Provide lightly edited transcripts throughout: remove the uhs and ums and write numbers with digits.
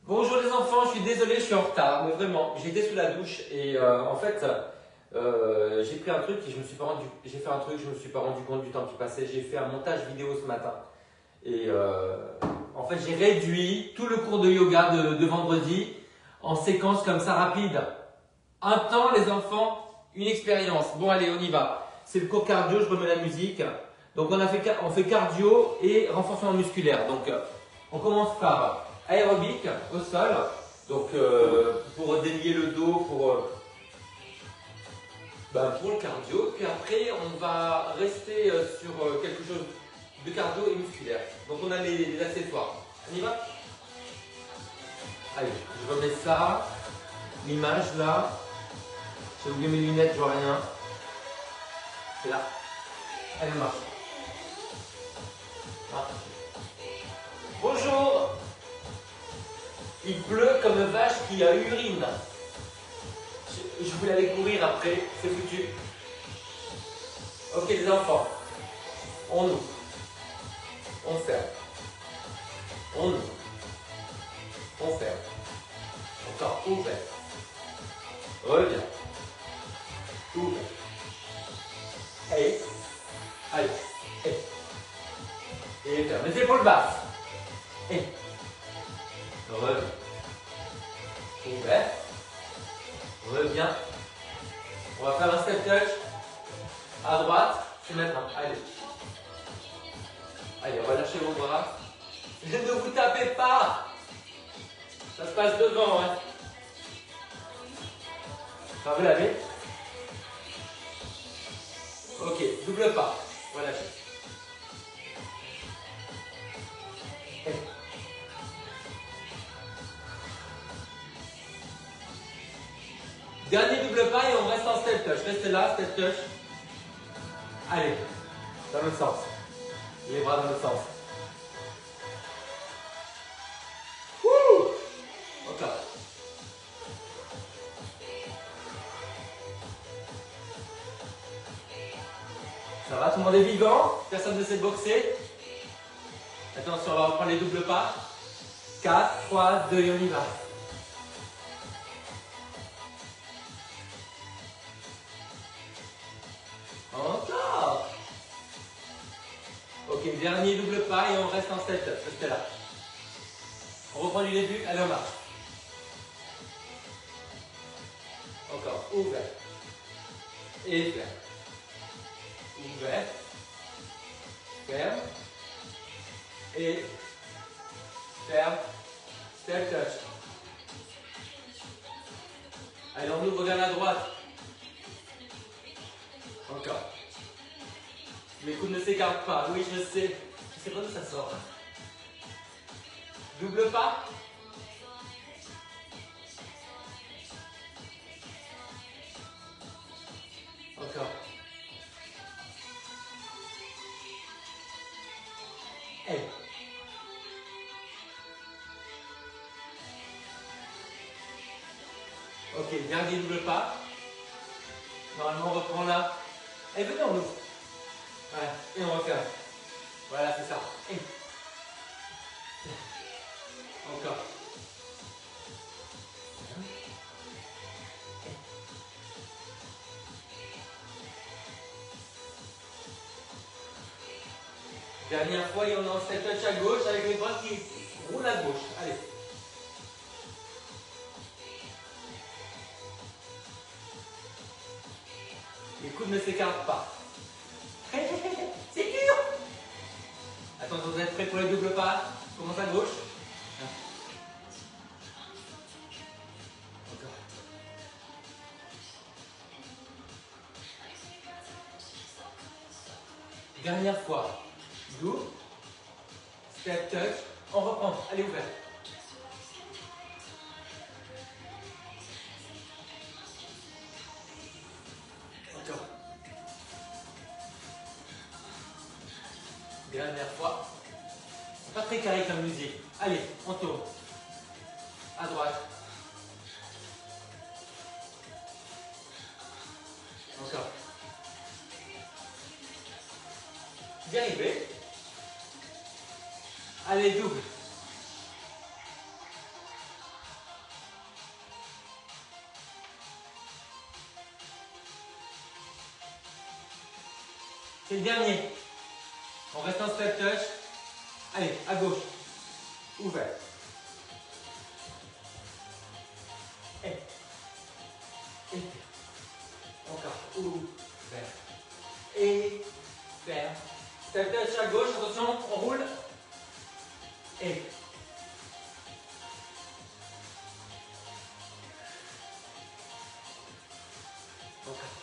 Bonjour les enfants, je suis désolé, je suis en retard, mais vraiment, j'étais sous la douche et en fait, j'ai pris un truc et j'ai fait un truc, je me suis pas rendu compte du temps qui passait. J'ai fait un montage vidéo ce matin et en fait, j'ai réduit tout le cours de yoga de vendredi en séquence comme ça rapide. Un temps les enfants, une expérience. Bon allez, on y va. C'est le cours cardio, je remets la musique. Donc on fait cardio et renforcement musculaire. Donc on commence par aérobic au sol. Donc pour délier le dos, pour le cardio. Puis après on va rester sur quelque chose de cardio et musculaire. Donc on a les accessoires. On y va? Allez, je remets ça. L'image là. J'ai oublié mes lunettes, je vois rien. C'est là. Elle marche. Ah. Bonjour. Il pleut comme une vache qui a urine. Je voulais aller courir après, c'est foutu. Ok les enfants. On ouvre. On ferme. On ouvre. On ferme. Encore ouvert. Reviens. Ouvert. Et. Allez. Et ferme. Les épaules basses. Et. Reviens. Ouvert. Reviens. On va faire un step touch. À droite. C'est maintenant. Allez. Allez, relâchez vos bras. Ne vous tapez pas. Ça se passe devant, hein. Ça vous l'avez? Ok, double pas. Relâchez. Dernier double pas et on reste en step touch. Restez là, step touch. Allez, dans le sens. Les bras dans le sens. Wouh! Encore. Ça va, tout le monde est vivant? Personne ne sait boxer? Attention, on va reprendre les doubles pas. 4, 3, 2 et on y va. Encore. Ok, dernier double pas et on reste en step touch. Restez là. On reprend du début. Allez, on marche. Encore. Ouvert. Et ferme. Ouvert. Ferme. Et ferme. Step touch. Allez, on ouvre vers la droite. Encore. Mes coudes ne s'écartent pas. Oui, je sais. Je sais pas d'où ça sort. Double pas. Encore. Hey. Ok, dernier double pas. Normalement, on reprend là. Et venez, on ouvre. Voilà, et on referme. Voilà, c'est ça. Et. Encore. Dernière fois, et on est en step touch à gauche avec les bras qui roulent à gauche. Allez. Les coudes ne s'écartent pas. C'est dur. Attention, vous êtes prêts pour les doubles pas? Commence à gauche. Encore. Dernière fois. Do. Step touch. On reprend. Allez, ouvert. Encore. Dernière fois. C'est pas très carré comme musique. Allez, on tourne. À droite. Encore. Bien arrivé. Allez, double. C'est le dernier. On reste en step touch. Allez, à gauche. Ouvert. Et. Encore. Ouvert. Et. Ferme. Step touch à gauche. Attention, on roule. Et. Encore.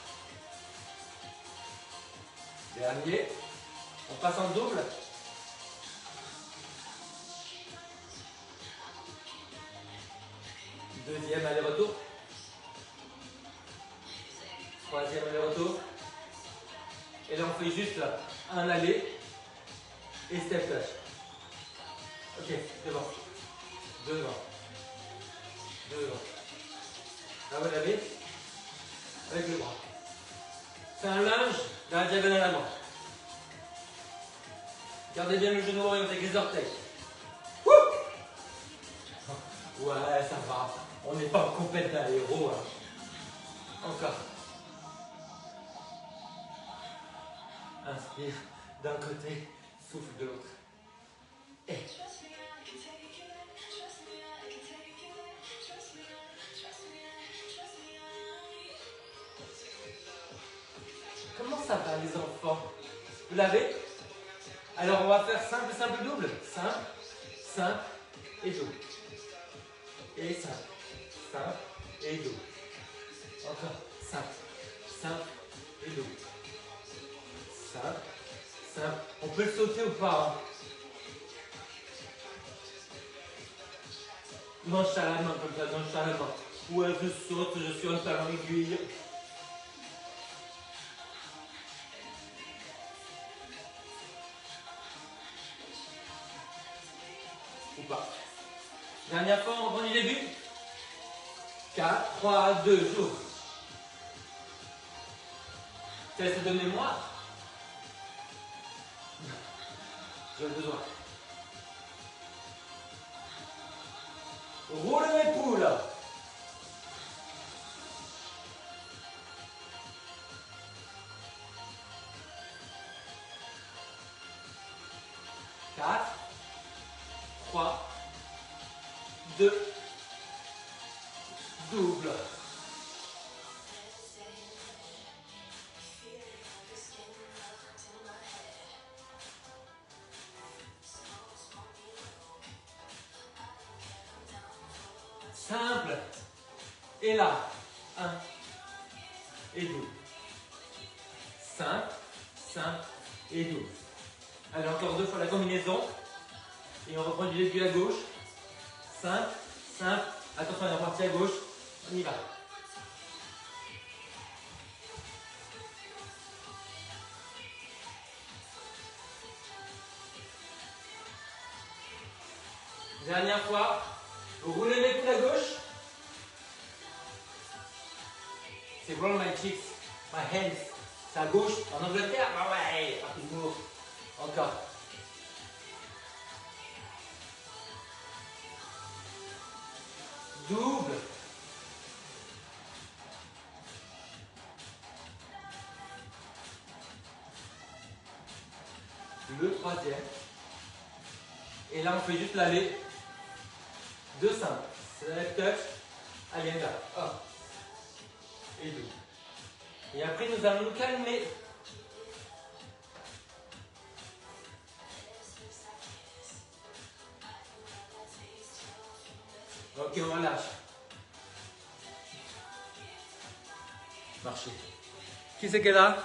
Dernier. On passe en double. Deuxième aller-retour. Troisième aller-retour. Et là, on fait juste là, un aller et step touch. Ok, devant. Devant. Devant. Là, vous l'avez avec le bras. C'est un lunge dans la diagonale avant. Gardez bien le genou orienté avec les orteils. Wouh! Ouais, ça va. On n'est pas complètement dans l'héros. Hein. Encore. Inspire d'un côté, souffle de l'autre. Et. Comment ça va les enfants? Vous l'avez? Alors on va faire simple, simple, double. Simple, simple et double. Et simple, simple et double. Encore. Simple, simple et double. Simple, simple. On peut le sauter ou pas? Hein? Nonchalamment comme ça, nonchalamment. Ouais, je saute, je suis un talon aiguille. Ou pas. Dernière fois, on reprend du début. 4, 3, 2, j'ouvre. Test de mémoire. J'ai besoin. Roule mes poules. Quatre, 3, 2, double. Simple. Et là, 1 et double. Simple, simple et double. Allez, encore 2 fois la combinaison. Et on reprend du début à gauche. Simple, simple. Attention, on est reparti à gauche. On y va. Dernière fois. Roulez les coudes à gauche. C'est roll my cheeks, my hands. C'est à gauche. En Angleterre, bah ouais, rapidement. Encore. Double. Le troisième. Et là, on fait juste l'aller. 2 simples. Select touch. Allez, là. Hop. Et double. Et après, nous allons nous calmer. Ok, on relâche. Marchez. Qui c'est qui est là?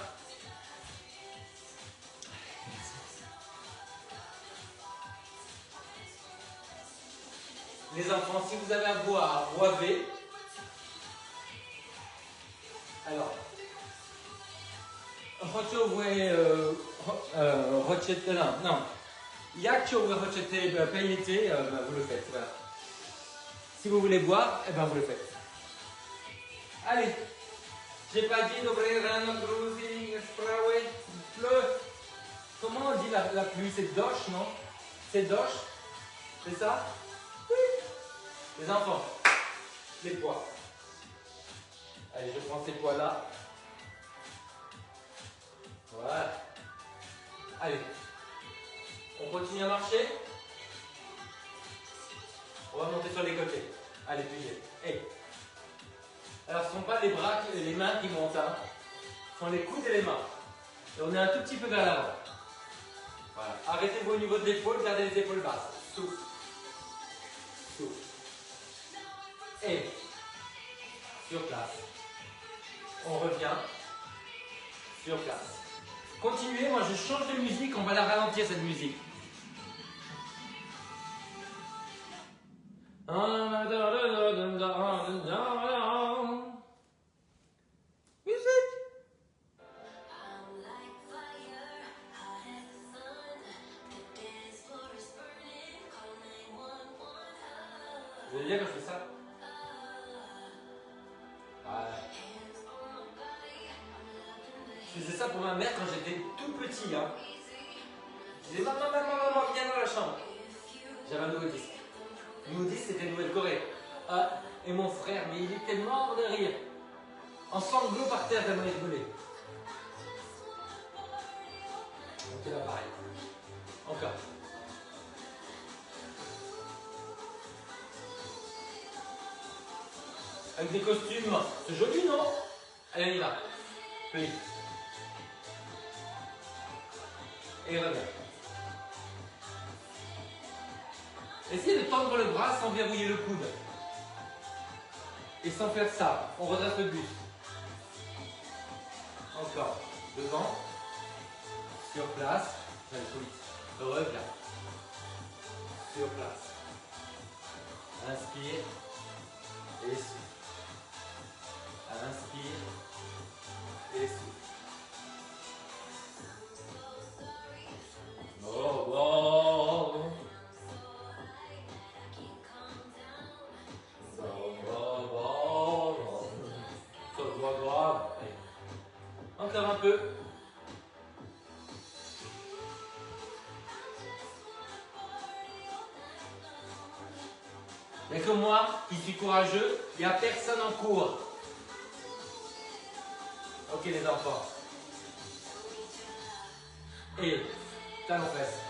Les enfants, si vous avez à boire, boivez. Alors, non. Jak chcecie pejniter, vous le faites. Voilà. Si vous voulez boire, eh ben vous le faites. Allez, j'ai pas dit d'ouvrir un cruising sprawy. Pleu. Comment on dit la pluie? C'est doche, non? C'est doche? C'est ça? Oui. Les enfants, les poids. Allez, je prends ces poids là. Voilà. Allez. On continue à marcher. On va monter sur les côtés. Allez, pliez. Hey. Alors, ce ne sont pas les bras, les mains qui montent, hein. Ce sont les coudes et les mains. Et on est un tout petit peu vers l'avant. Voilà. Arrêtez-vous au niveau de l'épaule, gardez les épaules basses. Souffle. Souffle. Et sur place. On revient. Sur place. Continuez, moi je change de musique, on va la ralentir cette musique. Musique. Vous allez bien quand je fais ça? Ouais. Je faisais ça pour ma mère quand j'étais tout petit. Hein. Je disais maman, maman, maman, viens dans la chambre. J'avais un nouveau disque. Le nouveau disque, c'était Nouvelle-Corée. Ah, et mon frère, mais il était mort de rire. En sanglots par terre tellement il rigolait. Ok, là pareil. Encore. Avec des costumes. C'est joli, non? Allez, on y va. Plie. Et reviens. Essayez de tendre le bras sans verrouiller le coude. Et sans faire ça. On redresse le buste. Encore. Devant. Sur place. Reviens. Sur place. Inspire. Et souffle. Inspire. Et souffle. Oh, oh. Encore un peu. Il n'y a que moi qui suis courageux, il n'y a personne en cours. Ok les enfants. Et talons fesses.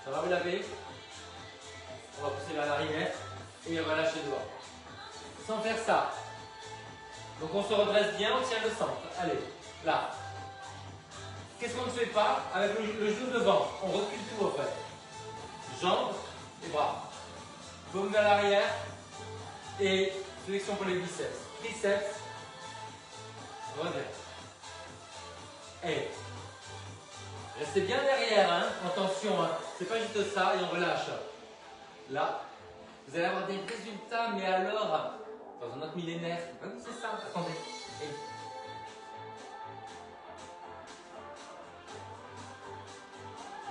Ça va vous laver? On va pousser vers l'arrière et relâcher devant. Sans faire ça. Donc on se redresse bien, on tient le centre. Allez, là. Qu'est-ce qu'on ne fait pas avec le genou devant? On recule tout en fait. Jambes et bras. Paume vers l'arrière et flexion pour les biceps. Triceps. Reviens. Et restez bien derrière, hein, en tension. Hein. C'est pas juste ça et on relâche. Là, vous allez avoir des résultats, mais alors, dans un autre millénaire. Ah oui, c'est ça. Attendez. Et...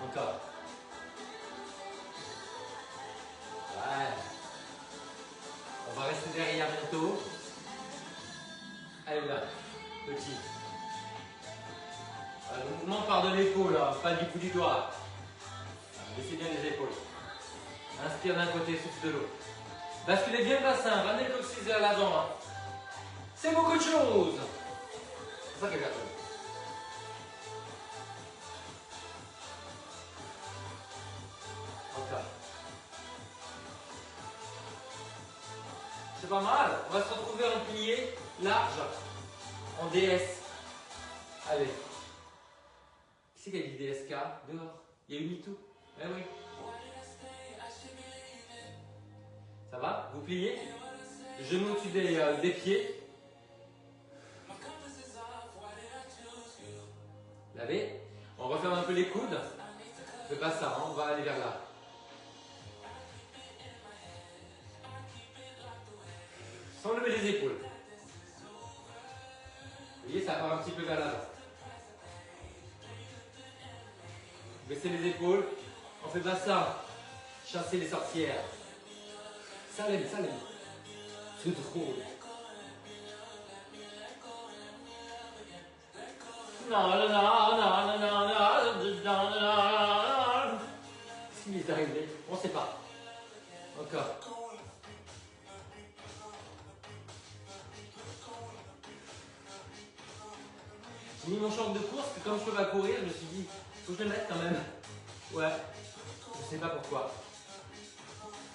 encore. Ouais. On va rester derrière bientôt. Allez là, petit. Le mouvement part de l'épaule, hein, pas du bout du doigt. Laissez bien les épaules. Inspire d'un côté, souffle de l'autre. Basculez bien le bassin, ramenez le coccyx vers l'avant. Hein. C'est beaucoup de choses. C'est ça qu'elle a fait. Encore. C'est pas mal. On va se retrouver en plié large, en DS. Allez. Qui c'est qui a dit DSK? Dehors. Il y a eu MeToo. Eh oui. Ça va? Vous pliez? Genoux au-dessus des pieds. Lavez. On referme un peu les coudes. Ne fais pas ça, hein, on va aller vers là. Sans lever les épaules. Vous voyez, ça part un petit peu vers l'avant. Baissez les épaules. On fait pas ça. Chasser les sorcières. Salem, salem. C'est drôle. Qu'est-ce qui est arrivé? On ne sait pas. Encore. J'ai mis mon short de course, que comme je peux pas courir, je me suis dit, faut que je le mette quand même. Ouais, je sais pas pourquoi.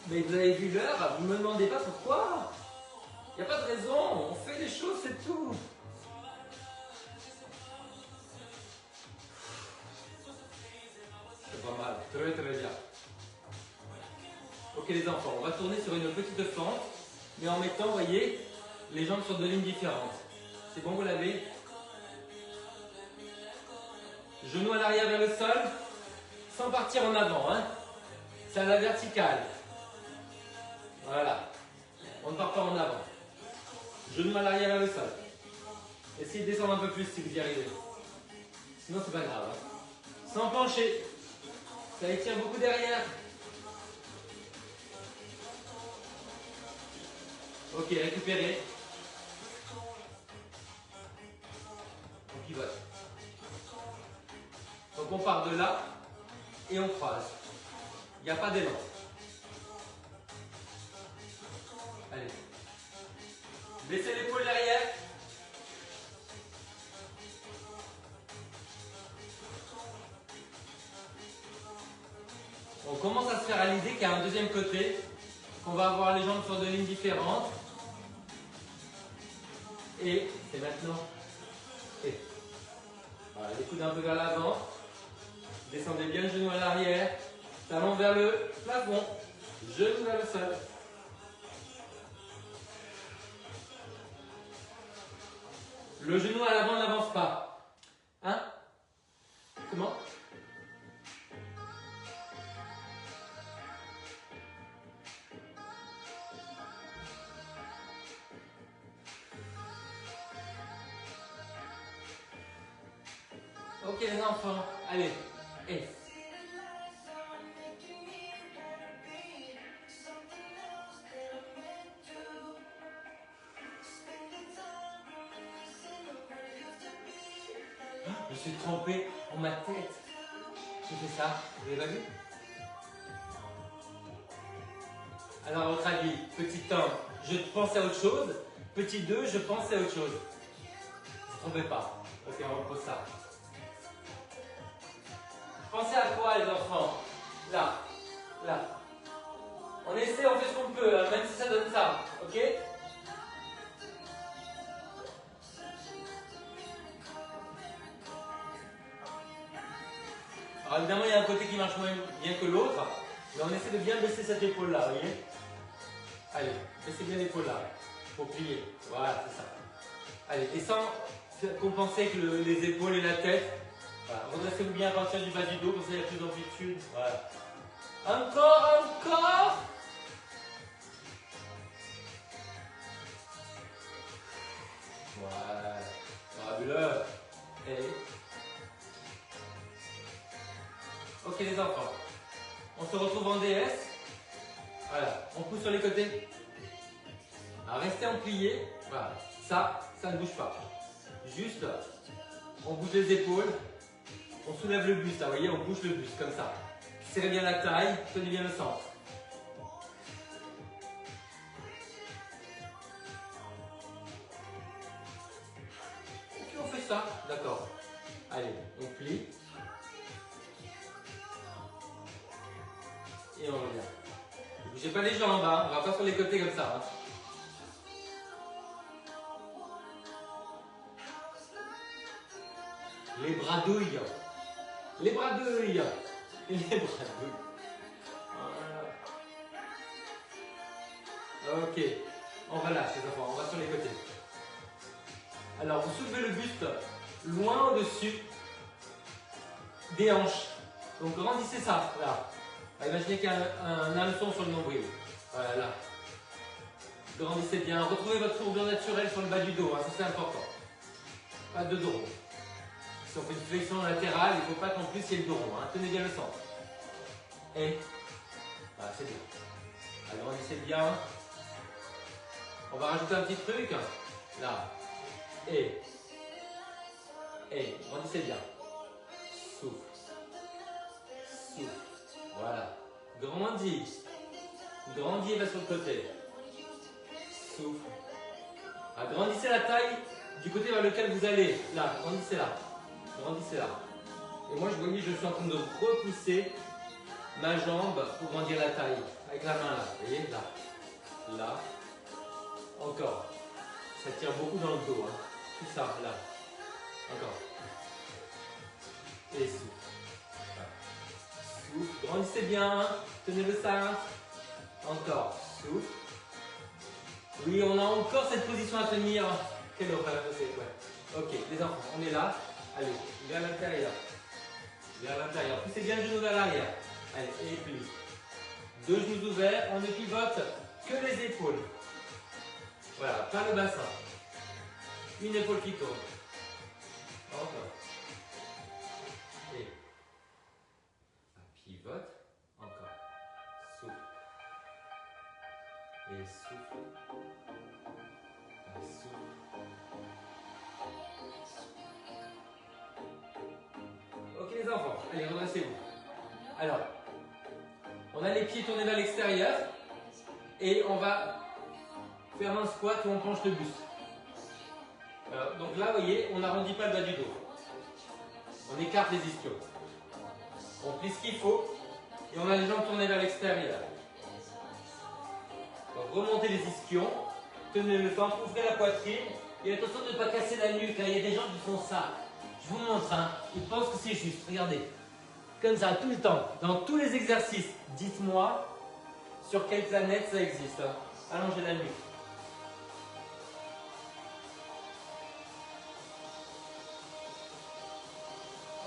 Mais vous avez vu l'heure, vous me demandez pas pourquoi. Il n'y a pas de raison, on fait les choses, c'est tout. C'est pas mal, très très bien. Ok les enfants, on va tourner sur une petite fente, mais en mettant, vous voyez, les jambes sur deux lignes différentes. C'est bon, vous l'avez? Genoux à l'arrière vers le sol, sans partir en avant, hein. C'est à la verticale. Voilà. On ne part pas en avant. Genoux à l'arrière vers le sol. Essayez de descendre un peu plus si vous y arrivez. Sinon, c'est pas grave. Hein. Sans pencher. Ça étire beaucoup derrière. Ok, récupérez. On pivote. Donc on part de là et on croise. Il n'y a pas d'élan. Allez. Baissez l'épaule derrière. On commence à se faire à l'idée qu'il y a un deuxième côté, qu'on va avoir les jambes sur deux lignes différentes. Et c'est maintenant. Et voilà, les coudes un peu vers l'avant. Descendez bien le genou à l'arrière. Talon vers le plafond. Genou vers le sol. Le genou à l'avant n'avance pas. Hein? Comment? Ok les enfants, allez. Et. Je suis trempé en ma tête. J'ai fait ça, vous l'avez pas vu? Alors à votre avis, petit 1, je pense à autre chose. Petit 2, je pense à autre chose. Ne vous trompez pas. Ok, on repose ça. Pensez à quoi les enfants? Là, là. On essaie, on fait ce qu'on peut, hein, même si ça donne ça. Ok? Alors évidemment, il y a un côté qui marche moins bien que l'autre, mais on essaie de bien baisser cette épaule-là, vous voyez? Allez, baissez bien l'épaule là, pour plier. Voilà, c'est ça. Allez, et sans compenser avec les épaules et la tête. Voilà, redressez-vous bien à partir du bas du dos, comme ça il y a plus d'amplitude. Voilà. Encore, encore. Voilà. Fabuleux. Et... Ok les enfants, on se retrouve en DS. Voilà, on pousse sur les côtés. Alors restez en plié. Voilà, ça ne bouge pas. Juste, on bouge les épaules. On soulève le buste, là, vous voyez, on bouge le buste comme ça. Serrez bien la taille, tenez bien le centre. Ok, on fait ça, d'accord. Allez, on plie. Et on revient. Ne bougez pas les jambes, hein. On va pas sur les côtés comme ça. Hein. Les bras douilles. Les bras douilles. Les bras douilles. Voilà. Ok. On relâche les enfants. On va sur les côtés. Alors, vous soulevez le buste loin au-dessus des hanches. Donc, grandissez ça. Là. Imaginez qu'il y a un hameçon sur le nombril. Voilà, là. Grandissez bien. Retrouvez votre courbure naturelle sur le bas du dos. Hein. Ça, c'est important. Pas de dos rond. Si on fait une flexion latérale, il ne faut pas qu'en plus il y ait le dos rond. Hein. Tenez bien le centre. Et voilà, c'est bien. Agrandissez bien. On va rajouter un petit truc. Là. Et grandissez bien. Souffle. Souffle. Voilà. Grandis. Grandis et va sur le côté. Souffle. Agrandissez la taille du côté vers lequel vous allez. Là, grandissez là. Grandissez là. Et moi, je voyais, je suis en train de repousser ma jambe pour grandir la taille. Avec la main là. Vous voyez, là. Là. Encore. Ça tire beaucoup dans le dos. Hein. Tout ça, là. Encore. Et souffle. Souffle. Grandissez bien. Tenez le sein. Encore. Souffle. Oui, on a encore cette position à tenir. Quelle horreur, je sais. Ouais. Ok, les enfants, on est là. Allez, vers l'intérieur. Vers l'intérieur. Poussez bien le genou vers l'arrière. Allez, et plie. Deux genoux ouverts. On ne pivote que les épaules. Voilà, pas le bassin. Une épaule qui tourne. Encore. Et pivote. Encore. Souffle. Et souffle. Et souffle. Ok les enfants, allez redressez-vous. Alors, on a les pieds tournés vers l'extérieur et on va faire un squat où on penche le buste. Donc là, vous voyez, on n'arrondit pas le bas du dos. On écarte les ischios. On plie ce qu'il faut et on a les jambes tournées vers l'extérieur. Remontez les ischions, tenez le ventre, ouvrez la poitrine et attention de ne pas casser la nuque. Il y a des gens qui font ça. Je vous montre, hein. Ils pensent que c'est juste. Regardez. Comme ça, tout le temps. Dans tous les exercices, dites-moi sur quelle planète ça existe. Hein. Allongez la nuque.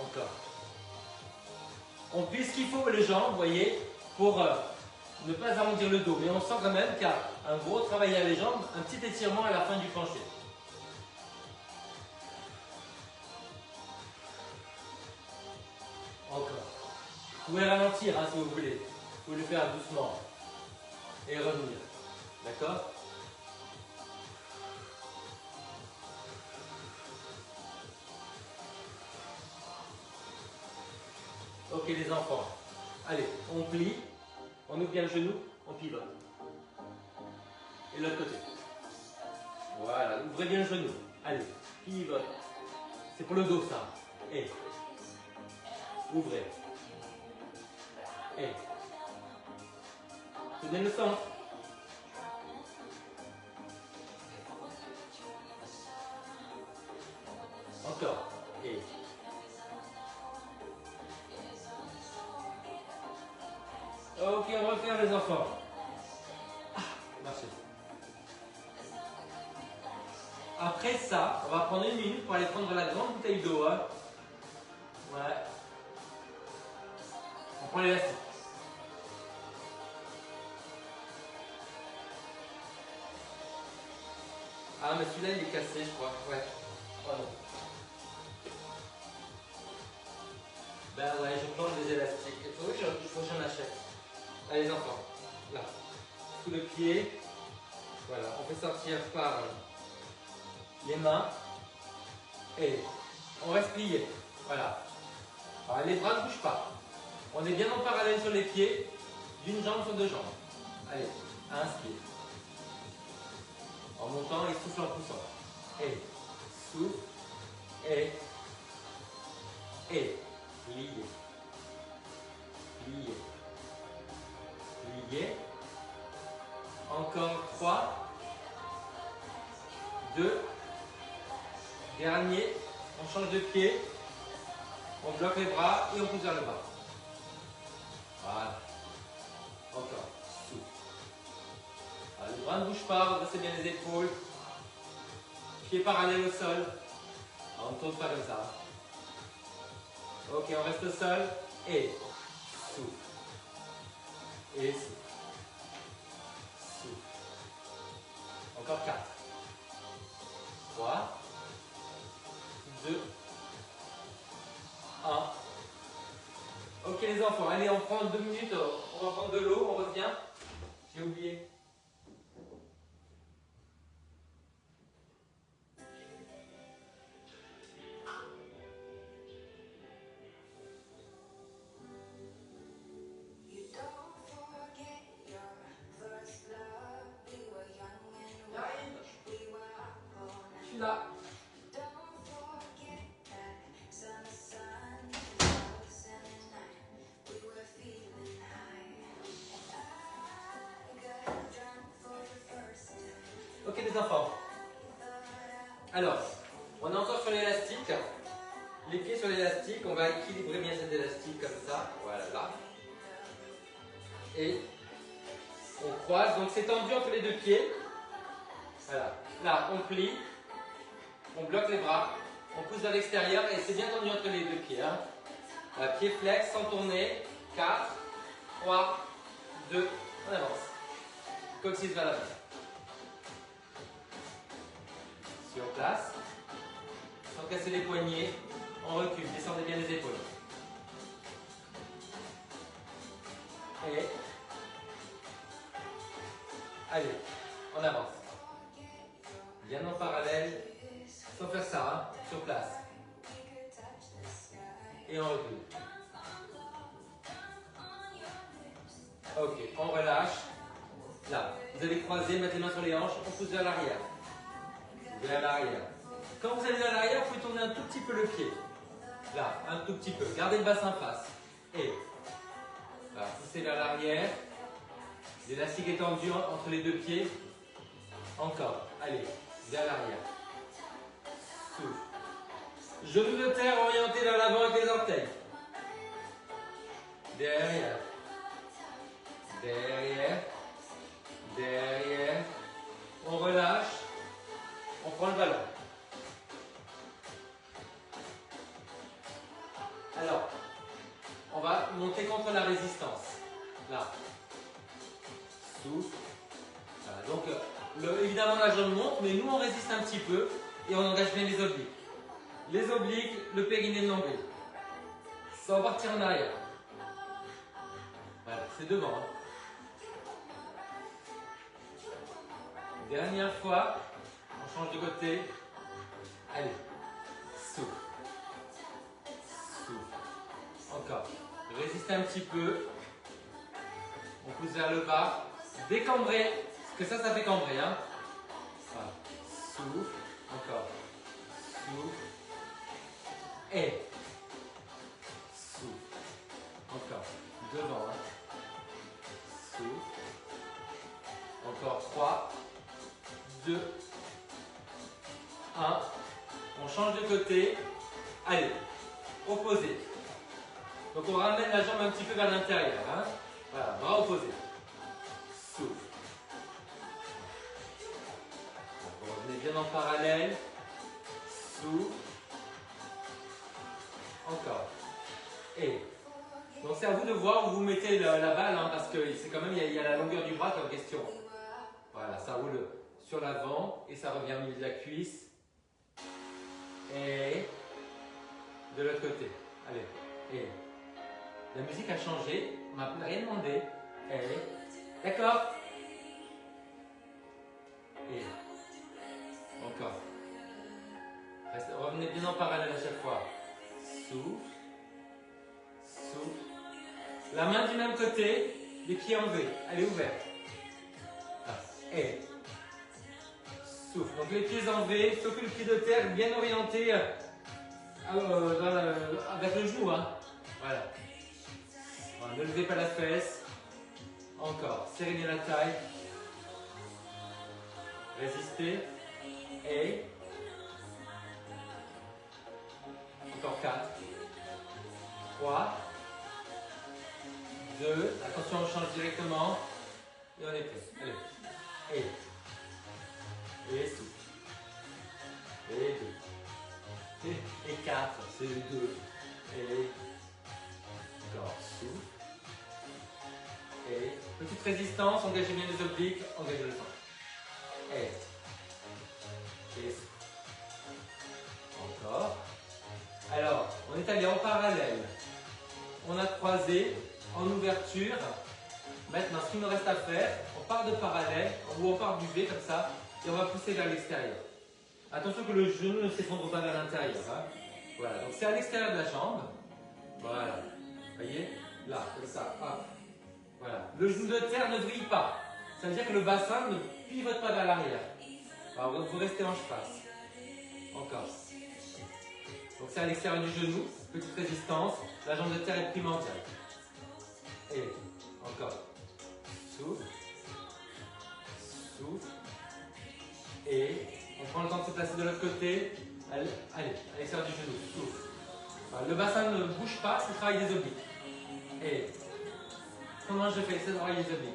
Encore. On plie ce qu'il faut les jambes, vous voyez, pour ne pas arrondir le dos. Mais on sent quand même qu'il y a un gros travail à les jambes, un petit étirement à la fin du penché. Encore. Vous pouvez ralentir hein, si vous voulez. Vous pouvez le faire doucement. Et revenir. D'accord? Ok les enfants. Allez, on plie. On ouvre bien le genou. On pivote. Et l'autre côté. Voilà, ouvrez bien le genou. Allez, pivote. C'est pour le dos ça. Et. Ouvrez. Et. Tenez le centre. Encore. Et. Ok, on va refaire les enfants. Merci. Après ça, on va prendre une minute pour aller prendre la grande bouteille d'eau. Hein. Ouais. On prend l'élastique. Ah, mais celui-là, il est cassé, je crois. Ouais. Oh non. Ben ouais, je prends des élastiques. Il faut que j'en achète. Allez, les enfants. Là. Sous le pied. Voilà. On fait sortir par les mains. Et on reste plié. Voilà. Alors, les bras ne bougent pas. On est bien en parallèle sur les pieds. D'une jambe sur deux jambes. Allez. Inspire. En montant et souffle en poussant. Et souffle. Et plié. Plié. Plié. Encore 3. 2. Dernier. On change de pied. On bloque les bras et on pousse vers le bas. Voilà. Encore. Souffle. Alors, les bras ne bougent pas, redressez bien les épaules. Pieds parallèles au sol. Alors, on ne tourne pas comme ça. Ok, on reste au sol. Et souffle. Et souffle. Souffle. Encore 4. 3. 2. 1. Ok les enfants, allez on prend 2 minutes, on va prendre de l'eau, on revient. J'ai oublié. Je suis là. Ok les enfants. Alors, on est encore sur l'élastique. Les pieds sur l'élastique, on va équilibrer bien cet élastique comme ça. Voilà, là. Et on croise. Donc c'est tendu entre les deux pieds. Voilà. Là, on plie. On bloque les bras. On pousse vers l'extérieur et c'est bien tendu entre les deux pieds. Hein. Voilà, pied flex, sans tourner. 4, 3, 2, on avance. Coccyx vers l'avant. Sur place. Sans casser les poignets. On recule. Descendez bien les épaules. Et allez, on avance. Bien en parallèle, sans faire ça, hein, sur place. Et on recule. Ok, on relâche. Là, vous allez croiser, mettre les mains sur les hanches, on pousse vers l'arrière. Vers l'arrière. Quand vous allez vers l'arrière, vous pouvez tourner un tout petit peu le pied. Là, un tout petit peu. Gardez le bassin face. Et là, poussez vers l'arrière. L'élastique est tendu entre les deux pieds. Encore. Allez, vers l'arrière. Souffle. Genou de terre orienté vers l'avant avec les orteils. Derrière. Derrière. Derrière. On relâche. On prend le ballon. Alors, on va monter contre la résistance. Là. Souffle. Voilà. Donc, évidemment, la jambe monte, mais nous, on résiste un petit peu et on engage bien les obliques. Les obliques, le périnée de nombril. Sans partir en arrière. Voilà, c'est devant. Hein. Dernière fois, on change de côté. Allez, souffle. Souffle. Encore. Résistez un petit peu. On pousse vers le bas. Décambrez. Parce que ça fait cambrer. Hein. Voilà. Souffle. Encore. Souffle. Et. Souffle. Encore. Devant. Hein. Souffle. Encore 3, 2, 1. On change de côté. Allez. Opposé. Donc on ramène la jambe un petit peu vers l'intérieur. Hein. Voilà, bras opposés. Souffle. Donc, revenez bien en parallèle. Souffle. Encore. Et. Donc c'est à vous de voir où vous mettez la balle, hein, parce que c'est quand même, il y a la longueur du bras comme question. Voilà, ça roule sur l'avant et ça revient au milieu de la cuisse. Et de l'autre côté. Allez. Et la musique a changé, on m'a rien demandé. Et d'accord. Et encore. Revenez bien en parallèle à chaque fois. Souffle. Souffle. La main du même côté, les pieds enlevés. Elle est ouverte. Et souffle. Donc les pieds enlevés, sauf que le pied de terre bien orienté avec le genou. Hein. Voilà. Ne levez pas la fesse. Encore. Serrez bien la taille. Résistez. Et encore 4, 3, 2, attention, on change directement. Et on est prêt. Allez. Et souffle. Et 2. Et 4, c'est 2. Et encore, souffle. Et petite résistance, engagez bien les obliques, engagez le sang. Et souffle. Encore. Alors, on est allé en parallèle. On a croisé en ouverture. Maintenant, ce qu'il nous reste à faire, on part de parallèle, ou on part du V comme ça, et on va pousser vers l'extérieur. Attention que le genou ne s'effondre pas vers l'intérieur. Hein. Voilà, donc c'est à l'extérieur de la jambe. Voilà, vous voyez, là, comme ça, hop. Voilà, le genou de terre ne brille pas. Ça veut dire que le bassin ne pivote pas vers l'arrière. Alors, vous restez hanche face. Encore. Donc c'est à l'extérieur du genou, petite résistance, la jambe de terre est primordiale. Et encore. Souffle. Souffle. prend le temps de se placer de l'autre côté. Allez, allez, à l'extérieur du genou. Souffle. Voilà, le bassin ne bouge pas, c'est le travail des obliques. Et comment je fais? C'est le travail des obliques.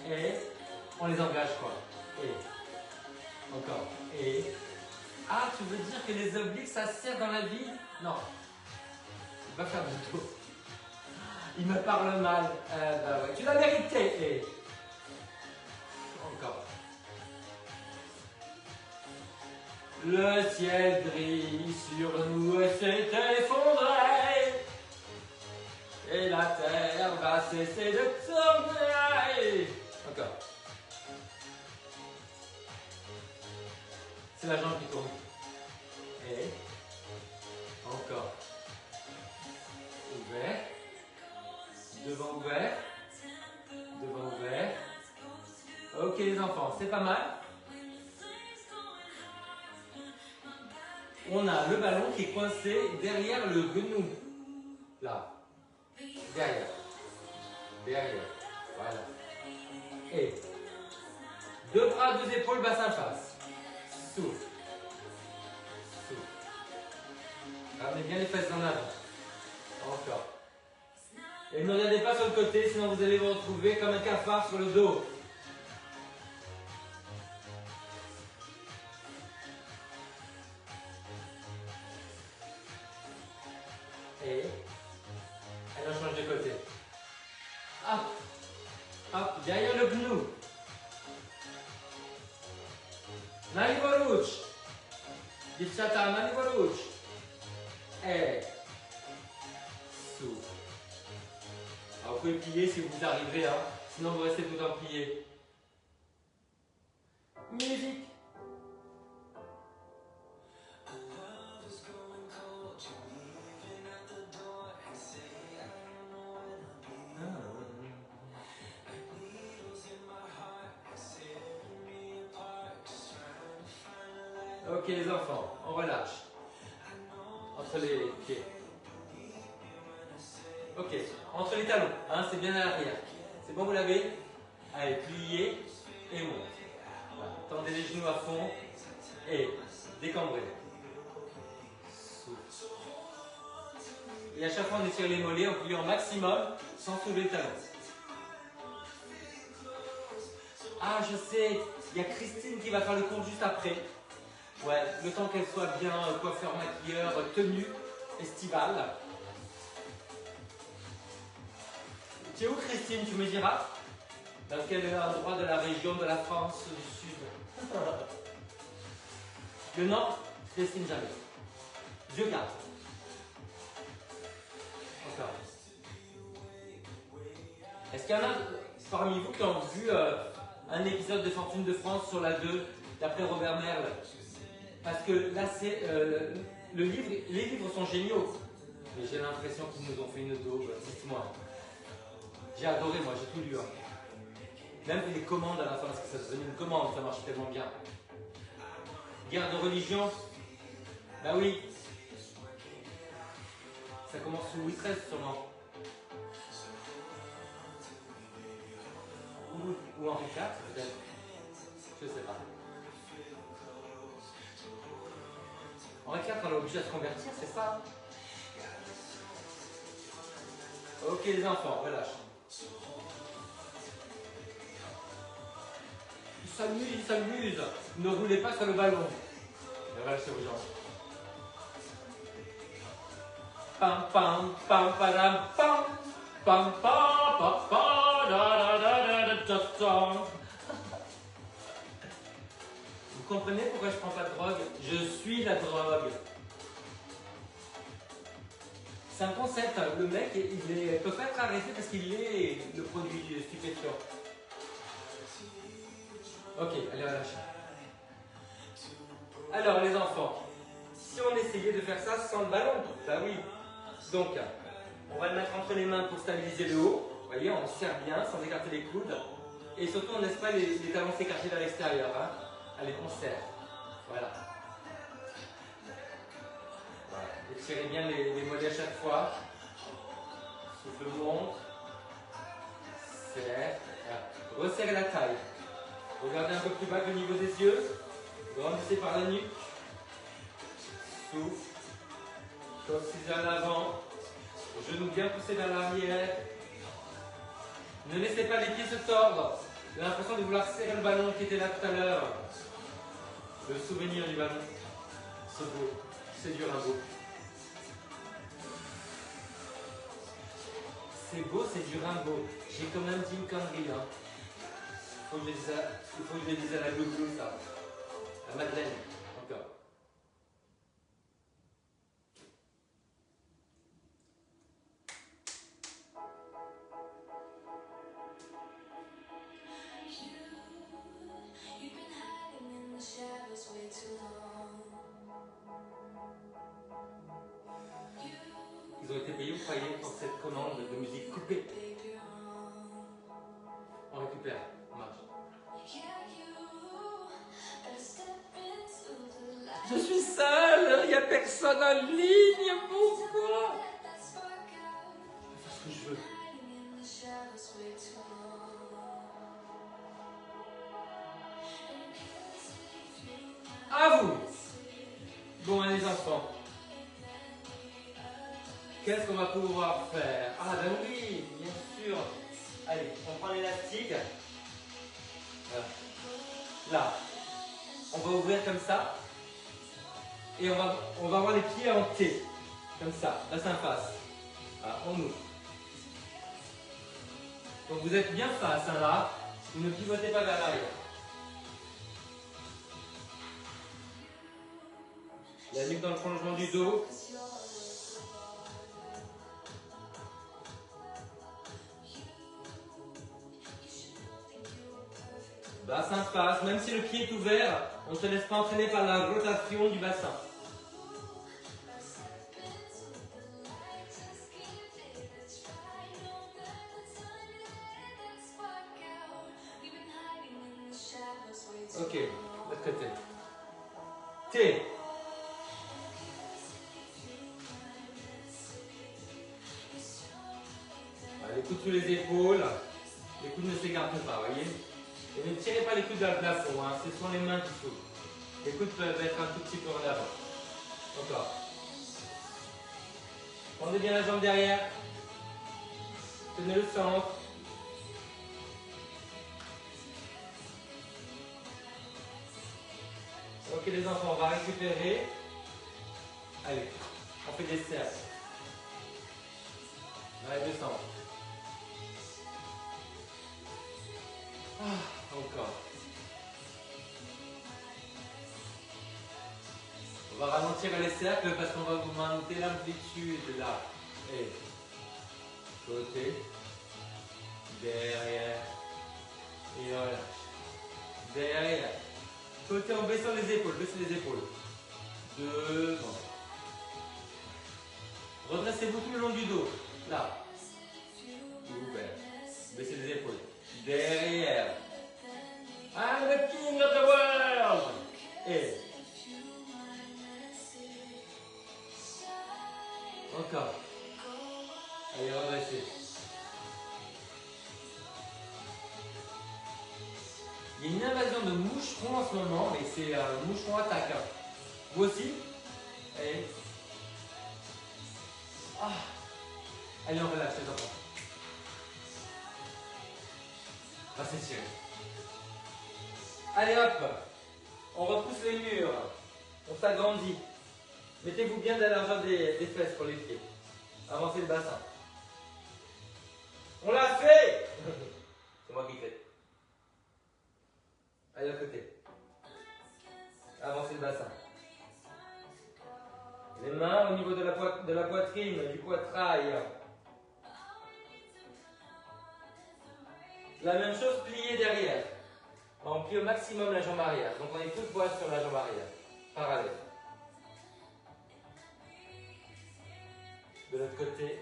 Et on les engage quoi. Et encore. Et ah, tu veux dire que les obliques ça sert dans la vie? Non. Va faire du dos. Il me parle mal. Bah ouais. Tu l'as mérité. Et encore. Le ciel brille sur nous et s'est effondré. Et la terre va cesser de tourner. Encore. C'est la jambe qui tourne. Et encore. Ouvert. Devant ouvert. Devant ouvert. Ok les enfants, c'est pas mal. On a le ballon qui est coincé derrière le genou. Là. Derrière. Derrière. Voilà. Et deux bras, deux épaules, bassin face. Souffle. Souffle. Ramenez bien les fesses en avant. Encore. Et ne regardez pas sur le côté, sinon vous allez vous retrouver comme un cafard sur le dos. Et elle change de côté. Hop. Hop, derrière le genou. Nalivoruch. Dichata, Nalivoruch. Et souffle. Alors vous pouvez plier si vous arrivez, hein. Sinon vous restez tout le temps plié. Musique. Ok les enfants, on relâche. Entre les pieds. Ok, entre les talons, hein, c'est bien à l'arrière. C'est bon, vous l'avez? Allez, pliez et monte. Voilà. Tendez les genoux à fond et décambrez. Souffle. Et à chaque fois, on étire les mollets, on plie en maximum sans soulever le talon. Ah, je sais, il y a Christine qui va faire le compte juste après. Ouais, le temps qu'elle soit bien coiffeur, maquilleur, tenue, estivale. Tu es où Christine, tu me diras? Dans quel endroit de la région de la France du Sud? Le Nord, Christine jamais. Je garde. Encore. Est-ce qu'il y en a parmi vous qui ont vu un épisode de Fortune de France sur la 2 d'après Robert Merle? Parce que là, c'est les livres sont géniaux. Mais j'ai l'impression qu'ils nous ont fait une daube. Dites-moi. J'ai adoré, moi, j'ai tout lu. Hein. Même les commandes à la fin, parce que ça devenait une commande, ça marche tellement bien. Guerre de religion. Bah oui. Ça commence sous Louis XIII sûrement. Ou Henri IV peut-être. Je sais pas. Henri IV, on est obligé de se convertir, c'est ça? Ok les enfants, relâche. Ils s'amusent. Ne roulez pas sur le ballon. Relâchez vos jambes. Pam pam pam padam pam pam pam pam pam da da da da da da. Vous comprenez pourquoi je prends pas de drogue? Je suis la drogue. C'est un concept. Le mec, il ne peut pas être arrêté parce qu'il est le produit stupéfiant. Ok, allez, relâchez. Alors, les enfants, si on essayait de faire ça sans le ballon, bah oui. Donc, on va le mettre entre les mains pour stabiliser le haut. Vous voyez, on serre bien sans écarter les coudes. Et surtout, on ne laisse pas les talons s'écarter vers l'extérieur. Hein. Allez, on serre. Voilà. Voilà. Étirez bien les mollets à chaque fois. Souffle monte. Serre. Voilà. Resserrez la taille. Regardez un peu plus bas que le niveau des yeux. Grandissez par la nuque. Souffle. Torse vers l'avant. Genoux bien poussés vers l'arrière. Ne laissez pas les pieds se tordre. J'ai l'impression de vouloir serrer le ballon qui était là tout à l'heure. Le souvenir du ballon. C'est beau. C'est du Rimbaud. C'est beau, c'est du Rimbaud. J'ai quand même dit une connerie. Hein. Il faut que je le dise à la glouglou, ça. À Madeleine. Encore. Ils ont été payés, vous croyez, pour cette commande de musique coupée. On récupère, on marche. Je suis seule, il n'y a personne en ligne, pourquoi? Je fais ce que je veux. À vous. Bon, les enfants. Qu'est-ce qu'on va pouvoir faire? Ah ben oui, bien sûr. Allez, on prend l'élastique. Voilà. Là. On va ouvrir comme ça. Et on va avoir les pieds en T. Comme ça, bassin face. Voilà, on ouvre. Donc vous êtes bien face hein, là. Vous ne pivotez pas vers l'arrière. La nuque dans le prolongement du dos. Bassin face, même si le pied est ouvert, on ne se laisse pas entraîner par la rotation du bassin. Ok, l'autre côté. T. Les coudes sous les épaules, les coudes ne s'écartent pas, voyez. Et ne tirez pas les coudes vers le plafond, hein. Ce sont les mains qui s'ouvrent. Les coudes peuvent être un tout petit peu en avant. Encore. Tendez bien la jambe derrière. Tenez le centre. Ok les enfants, on va récupérer. Allez, on fait des cercles. Allez, descendre. Encore. On va ralentir les cercles parce qu'on va augmenter l'amplitude là. Et côté, derrière, et voilà. Derrière. Côté en baissant les épaules, baissez les épaules. Devant. Redressez-vous tout le long du dos. Là. Ouvert. Baissez les épaules. Derrière. I'm the king of the world. Et. Encore. Allez, redressez. Il y a une invasion de moucherons en ce moment, mais c'est un moucheron attaque. Vous aussi? Allez. Ah. Allez, on relâche les enfants. On va s'étirer. Allez hop, on repousse les murs, on s'agrandit. Mettez-vous bien de la largeur des fesses pour les pieds. Avancez le bassin. On l'a fait. C'est moi qui fais. Allez à côté. Avancez le bassin. Les mains au niveau de la poitrine, du poitrail. La même chose, plié derrière. On plie au maximum la jambe arrière. Donc on est tout poids sur la jambe arrière. Parallèle. De l'autre côté.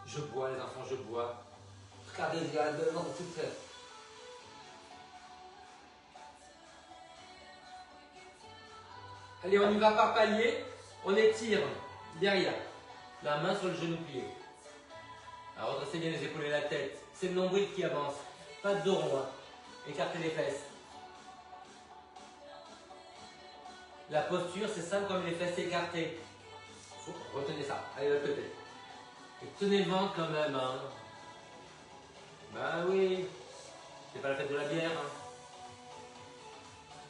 Je bois les enfants, je bois. Regardez les gars, devant tout fait. Allez, on y va par palier. On étire derrière. La main sur le genou plié. Alors redressez bien les épaules et la tête. C'est le nombril qui avance. Pas de dos rond. Hein. Écartez les fesses. La posture, c'est simple comme les fesses écartées. Retenez ça. Allez de l'autre côté. Et tenez le ventre quand même. Hein. Bah oui. C'est pas la fête de la bière. Hein.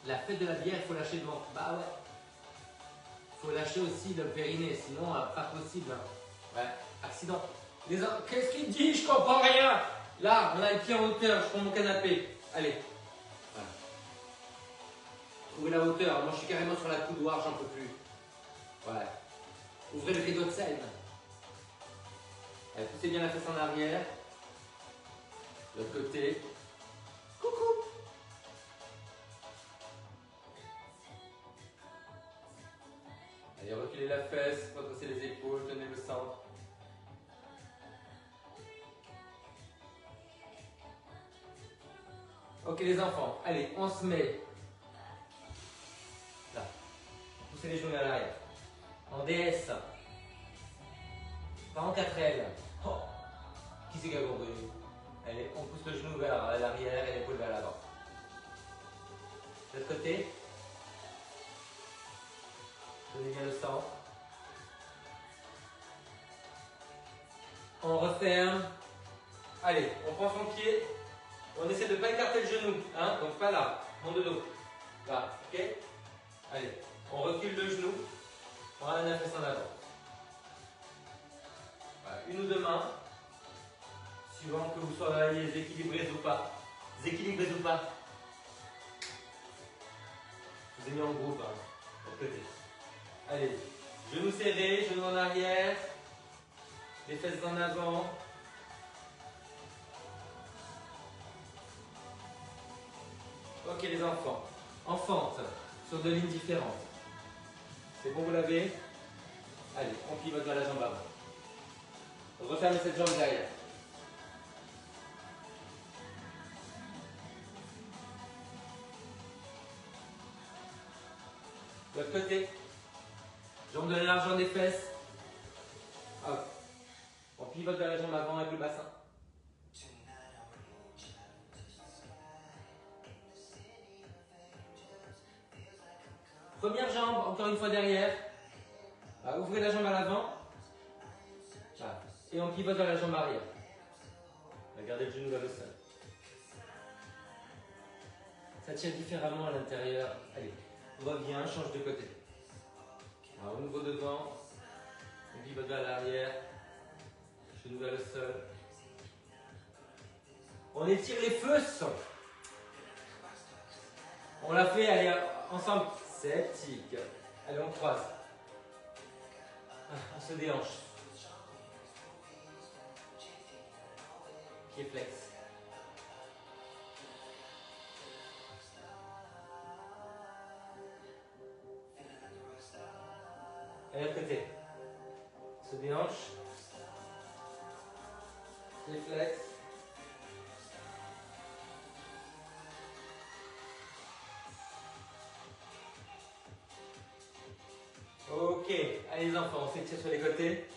La fête de la bière, il faut lâcher le ventre. Bah ouais. Il faut lâcher aussi le périnée, sinon pas possible. Hein. Ouais. Accident. Qu'est-ce qu'il dit? Je comprends rien. Là, on a le pied en hauteur. Je prends mon canapé. Allez. Voilà. Trouvez la hauteur. Moi, je suis carrément sur la coudoir. J'en peux plus. Ouais. Ouvrez le rideau de scène. Allez, poussez bien la fesse en arrière. De l'autre côté. Coucou. Allez, reculez la fesse, redressez les épaules, tenez le centre. Ok les enfants, allez, on se met. Là. Poussez les genoux vers l'arrière. En DS. Pas en 4L. Oh. Qui c'est qui a compris? Allez, on pousse le genou vers l'arrière et l'épaule vers l'avant. De l'autre côté. Tenez bien le centre. On referme. Allez, on prend son pied. On essaie de ne pas écarter le genou. Hein, donc pas là, mon de dos. Là, ok? Allez, on recule le genou. On ramène la fesse en avant. Voilà, une ou deux mains. Suivant que vous soyez équilibrés ou pas. Déséquilibrés ou pas. Je vous ai mis en groupe, hein, de l'autre côté. Allez, genoux serrés, genoux en arrière. Les fesses en avant. Ok les enfants. En fente, sur deux lignes différentes. C'est bon, vous l'avez? Allez, on pivote vers la jambe avant. Refermez cette jambe derrière. De l'autre côté. Jambe de la largeur des fesses. Hop. On pivote vers la jambe avant avec le bassin. Première jambe, encore une fois derrière. Ouvrez la jambe à l'avant. Et on pivote vers la jambe arrière. Gardez le genou vers le sol. Ça tient différemment à l'intérieur. Allez, reviens, change de côté. Alors, au nouveau devant. On pivote vers l'arrière. Genou vers le sol. On étire les fœus. On l'a fait, allez, ensemble. Sceptique. Allez, on croise. On se déhanche. Pied flex. Et l'autre côté. Se déhanche. Pied flex. Ok, allez les enfants, on s'étire sur les côtés.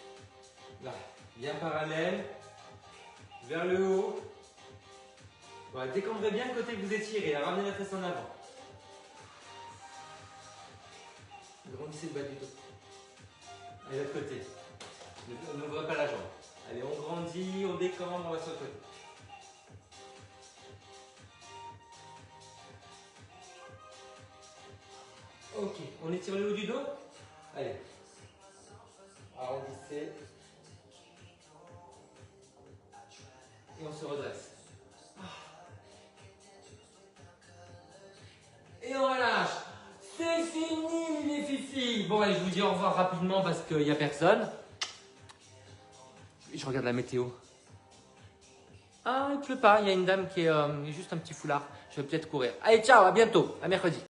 Là, bien parallèle. Vers le haut. Voilà, décambrez bien le côté que vous étirez. Ramenez la fesse en avant. Grandissez le bas du dos. Et l'autre côté. N'ouvrez pas la jambe. Allez, on grandit, on décambre, on va sur le côté. Ok, on étire le haut du dos. Allez. Arrondissez. Et on se redresse. Et on relâche. C'est fini les filles. Bon, allez, je vous dis au revoir rapidement parce qu'il n'y a personne. Je regarde la météo. Ah, il pleut pas. Il y a une dame qui est juste un petit foulard. Je vais peut-être courir. Allez, ciao, à bientôt. À mercredi.